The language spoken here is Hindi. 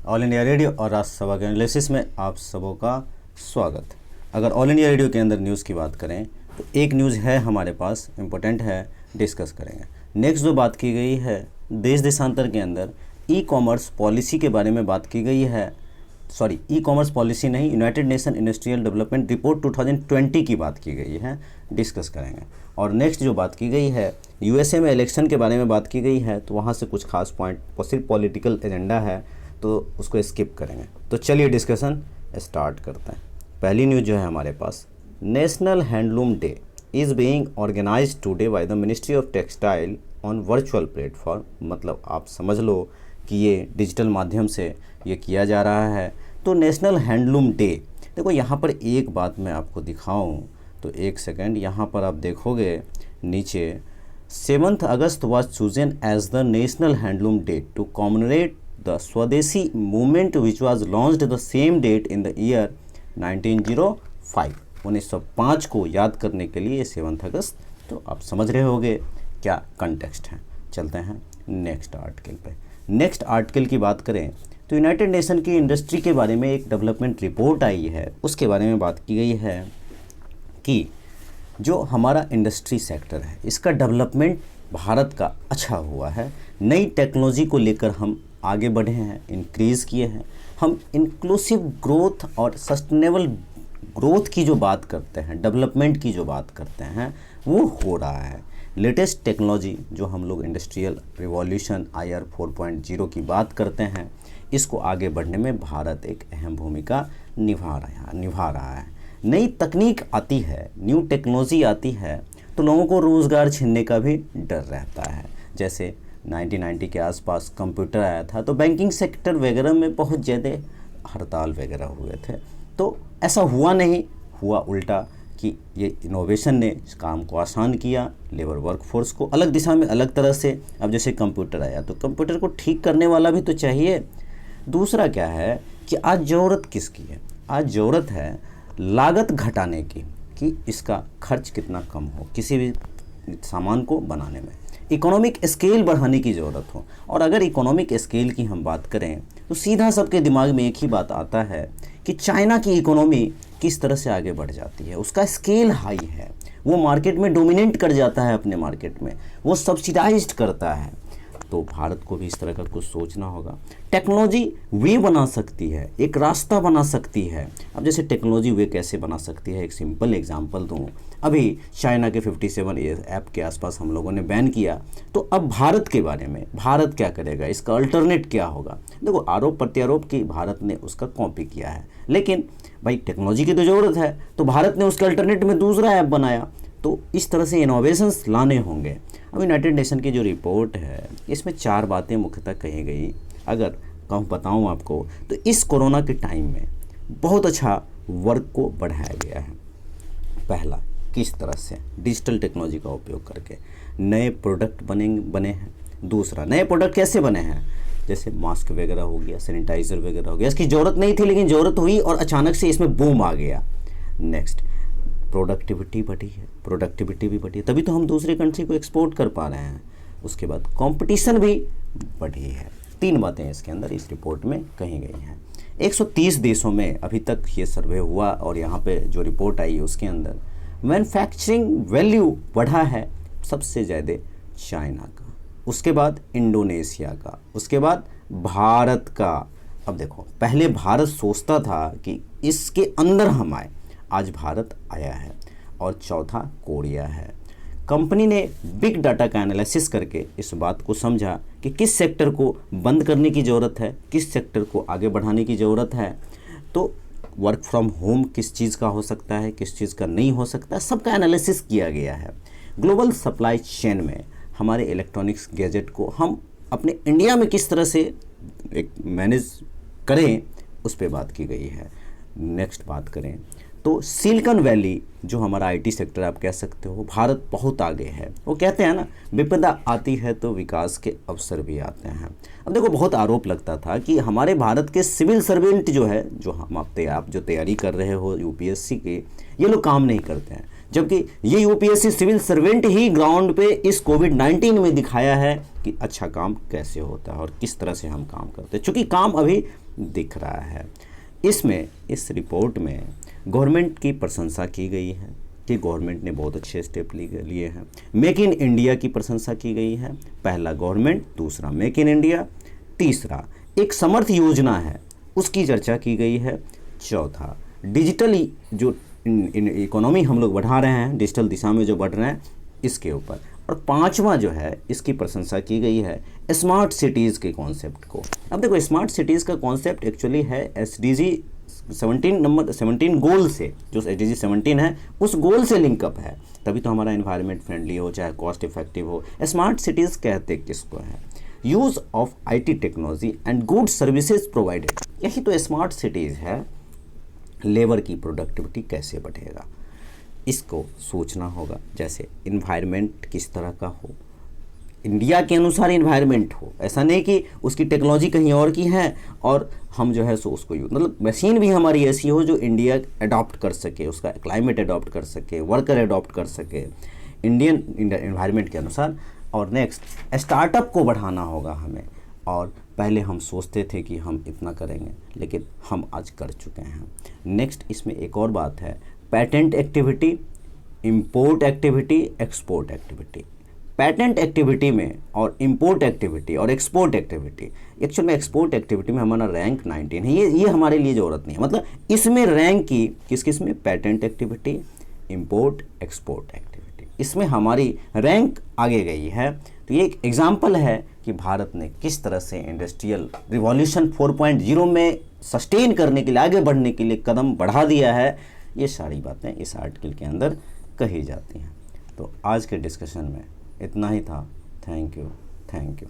ऑल इंडिया रेडियो और राज्यसभा के एनालिसिस में आप सबों का स्वागत। अगर ऑल इंडिया रेडियो के अंदर न्यूज़ की बात करें तो एक न्यूज़ है हमारे पास, इम्पोर्टेंट है, डिस्कस करेंगे। नेक्स्ट जो बात की गई है देश देशांतर के अंदर ई कॉमर्स पॉलिसी के बारे में बात की गई है। सॉरी, ई कॉमर्स पॉलिसी नहीं, United nation industrial development report 2020 की बात की गई है, डिस्कस करेंगे। और नेक्स्ट जो बात की गई है यूएसए में इलेक्शन के बारे में बात की गई है, तो वहाँ से कुछ खास पॉइंट, सिर्फ पॉलिटिकल एजेंडा है तो उसको स्किप करेंगे। तो चलिए डिस्कशन स्टार्ट करते हैं। पहली न्यूज़ जो है हमारे पास, national handloom day is being organised today by the ministry of textile on virtual platform. मतलब आप समझ लो कि ये डिजिटल माध्यम से ये किया जा रहा है। तो नेशनल हैंडलूम डे, देखो यहाँ पर एक बात मैं आपको दिखाऊं तो एक सेकंड, यहाँ पर आप देखोगे नीचे 7 August was chosen as the national handloom day to commemorate the Swadeshi movement which was launched the same date in the year 1905। 1905 को याद करने के लिए 7 अगस्त। तो आप समझ रहे होंगे क्या कंटेक्स्ट है। चलते हैं नेक्स्ट आर्टिकल पे। नेक्स्ट आर्टिकल की बात करें तो यूनाइटेड नेशन की इंडस्ट्री के बारे में एक डेवलपमेंट रिपोर्ट आई है, उसके बारे में बात की गई है कि जो हमारा इंडस्ट्री सेक्टर है इसका डेवलपमेंट भारत का अच्छा हुआ है। नई टेक्नोलॉजी को लेकर हम आगे बढ़े हैं, इंक्रीज़ किए हैं। हम इंक्लूसिव ग्रोथ और सस्टेनेबल ग्रोथ की जो बात करते हैं, डेवलपमेंट की जो बात करते हैं, वो हो रहा है। लेटेस्ट टेक्नोलॉजी जो हम लोग इंडस्ट्रियल रिवॉल्यूशन IR 4.0 की बात करते हैं, इसको आगे बढ़ने में भारत एक अहम भूमिका निभा रहा है। नई तकनीक आती है, न्यू टेक्नोलॉजी आती है तो लोगों को रोज़गार छीनने का भी डर रहता है। जैसे 1990 के आसपास कंप्यूटर आया था तो बैंकिंग सेक्टर वगैरह में बहुत ज़्यादा हड़ताल वगैरह हुए थे। तो ऐसा हुआ नहीं, हुआ उल्टा कि ये इनोवेशन ने इस काम को आसान किया, लेबर वर्कफोर्स को अलग दिशा में अलग तरह से। अब जैसे कंप्यूटर आया तो कंप्यूटर को ठीक करने वाला भी तो चाहिए। दूसरा क्या है कि आज ज़रूरत किसकी है? आज ज़रूरत है लागत घटाने की, कि इसका खर्च कितना कम हो किसी भी सामान को बनाने में। इकोनॉमिक स्केल बढ़ाने की ज़रूरत हो। और अगर इकोनॉमिक स्केल की हम बात करें तो सीधा सबके दिमाग में एक ही बात आता है कि चाइना की इकोनॉमी किस तरह से आगे बढ़ जाती है। उसका स्केल हाई है, वो मार्केट में डोमिनेट कर जाता है, अपने मार्केट में वो सब्सिडाइज्ड करता है। तो भारत को भी इस तरह का कुछ सोचना होगा। टेक्नोलॉजी वे बना सकती है, एक रास्ता बना सकती है। अब जैसे टेक्नोलॉजी वे कैसे बना सकती है, एक सिंपल एग्जांपल दूँ। अभी चाइना के 57 ऐप के आसपास हम लोगों ने बैन किया, तो अब भारत के बारे में, भारत क्या करेगा, इसका अल्टरनेट क्या होगा? देखो, आरोप प्रत्यारोप की भारत ने उसका कॉपी किया है, लेकिन भाई टेक्नोलॉजी की तो ज़रूरत है, तो भारत ने उसके अल्टरनेट में दूसरा ऐप बनाया। तो इस तरह से इनोवेशंस लाने होंगे। अब यूनाइटेड नेशन की जो रिपोर्ट है इसमें 4 बातें मुख्यतः कही गई। अगर कहूँ बताऊँ आपको तो इस कोरोना के टाइम में बहुत अच्छा वर्क को बढ़ाया गया है। पहला, किस तरह से डिजिटल टेक्नोलॉजी का उपयोग करके नए प्रोडक्ट बने हैं। दूसरा, नए प्रोडक्ट कैसे बने हैं, जैसे मास्क वगैरह हो गया, सैनिटाइज़र वगैरह हो गया, इसकी ज़रूरत नहीं थी लेकिन ज़रूरत हुई और अचानक से इसमें बूम आ गया। नेक्स्ट, प्रोडक्टिविटी बढ़ी है, प्रोडक्टिविटी भी बढ़ी है, तभी तो हम दूसरे कंट्री को एक्सपोर्ट कर पा रहे हैं। उसके बाद कंपटीशन भी बढ़ी है। 3 बातें इसके अंदर इस रिपोर्ट में कही गई हैं। 130 देशों में अभी तक ये सर्वे हुआ और यहाँ पे जो रिपोर्ट आई उसके अंदर मैन्युफैक्चरिंग वैल्यू बढ़ा है सबसे ज़्यादा चाइना का, उसके बाद इंडोनेशिया का, उसके बाद भारत का। अब देखो, पहले भारत सोचता था कि इसके अंदर हम आए, आज भारत आया है। और चौथा कोरिया है। कंपनी ने बिग डाटा का एनालिसिस करके इस बात को समझा कि किस सेक्टर को बंद करने की ज़रूरत है, किस सेक्टर को आगे बढ़ाने की ज़रूरत है। तो वर्क फ्रॉम होम किस चीज़ का हो सकता है, किस चीज़ का नहीं हो सकता, सबका एनालिसिस किया गया है। ग्लोबल सप्लाई चेन में हमारे इलेक्ट्रॉनिक्स गैजेट को हम अपने इंडिया में किस तरह से एक मैनेज करें, उस पर बात की गई है। नेक्स्ट बात करें तो सिलिकॉन वैली जो हमारा IT सेक्टर आप कह सकते हो, भारत बहुत आगे है। वो कहते हैं ना, विपदा आती है तो विकास के अवसर भी आते हैं। अब देखो, बहुत आरोप लगता था कि हमारे भारत के सिविल सर्वेंट जो है, जो आप जो तैयारी कर रहे हो UPSC के, ये लोग काम नहीं करते हैं, जबकि ये UPSC सिविल सर्वेंट ही ग्राउंड पे इस कोविड-19 में दिखाया है कि अच्छा काम कैसे होता है और किस तरह से हम काम करते हैं। चूँकि काम अभी दिख रहा है। इसमें इस रिपोर्ट में गवर्नमेंट की प्रशंसा की गई है कि गवर्नमेंट ने बहुत अच्छे स्टेप लिए हैं। मेक इन इंडिया की प्रशंसा की गई है, पहला गवर्नमेंट, दूसरा मेक इन इंडिया, तीसरा एक समर्थ योजना है उसकी चर्चा की गई है, चौथा डिजिटल जो इकोनॉमी हम लोग बढ़ा रहे हैं, डिजिटल दिशा में जो बढ़ रहे हैं इसके ऊपर, और पांचवा जो है इसकी प्रशंसा की गई है स्मार्ट सिटीज़ के कॉन्सेप्ट को। अब देखो स्मार्ट सिटीज़ का कॉन्सेप्ट एक्चुअली है SDG 17 गोल से, जो SDG 17 है उस गोल से लिंकअप है, तभी तो हमारा इन्वायरमेंट फ्रेंडली हो चाहे कॉस्ट इफेक्टिव हो। स्मार्ट सिटीज़ कहते किसको है? Use of IT technology and good services provided, यही तो स्मार्ट सिटीज़ है। लेबर की प्रोडक्टिविटी कैसे बढ़ेगा इसको सोचना होगा, जैसे इन्वायरमेंट किस तरह का हो, इंडिया के अनुसार इन्वायरमेंट हो, ऐसा नहीं कि उसकी टेक्नोलॉजी कहीं और की है और हम जो है सो उसको यूज, मतलब मशीन भी हमारी ऐसी हो जो इंडिया अडॉप्ट कर सके, उसका क्लाइमेट अडॉप्ट कर सके, वर्कर अडॉप्ट कर सके इंडियन इन्वायरमेंट के अनुसार। और नेक्स्ट स्टार्टअप को बढ़ाना होगा हमें, और पहले हम सोचते थे कि हम इतना करेंगे लेकिन हम आज कर चुके हैं। नेक्स्ट इसमें एक और बात है, patent activity, import activity, export activity. Patent activity में और इंपोर्ट एक्टिविटी और एक्सपोर्ट एक्टिविटी, एक्चुअल में एक्सपोर्ट एक्टिविटी में हमारा रैंक 19 है, ये हमारे लिए ज़रूरत नहीं है, मतलब इसमें रैंक की किस में, patent activity, import, export activity, इसमें हमारी रैंक आगे गई है। तो ये एक एग्जाम्पल है कि भारत ने किस तरह से इंडस्ट्रियल रिवॉल्यूशन 4.0 में सस्टेन करने के लिए, आगे बढ़ने के लिए कदम बढ़ा दिया है। ये सारी बातें इस आर्टिकल के अंदर कही जाती हैं। तो आज के डिस्कशन में इतना ही था। Thank you.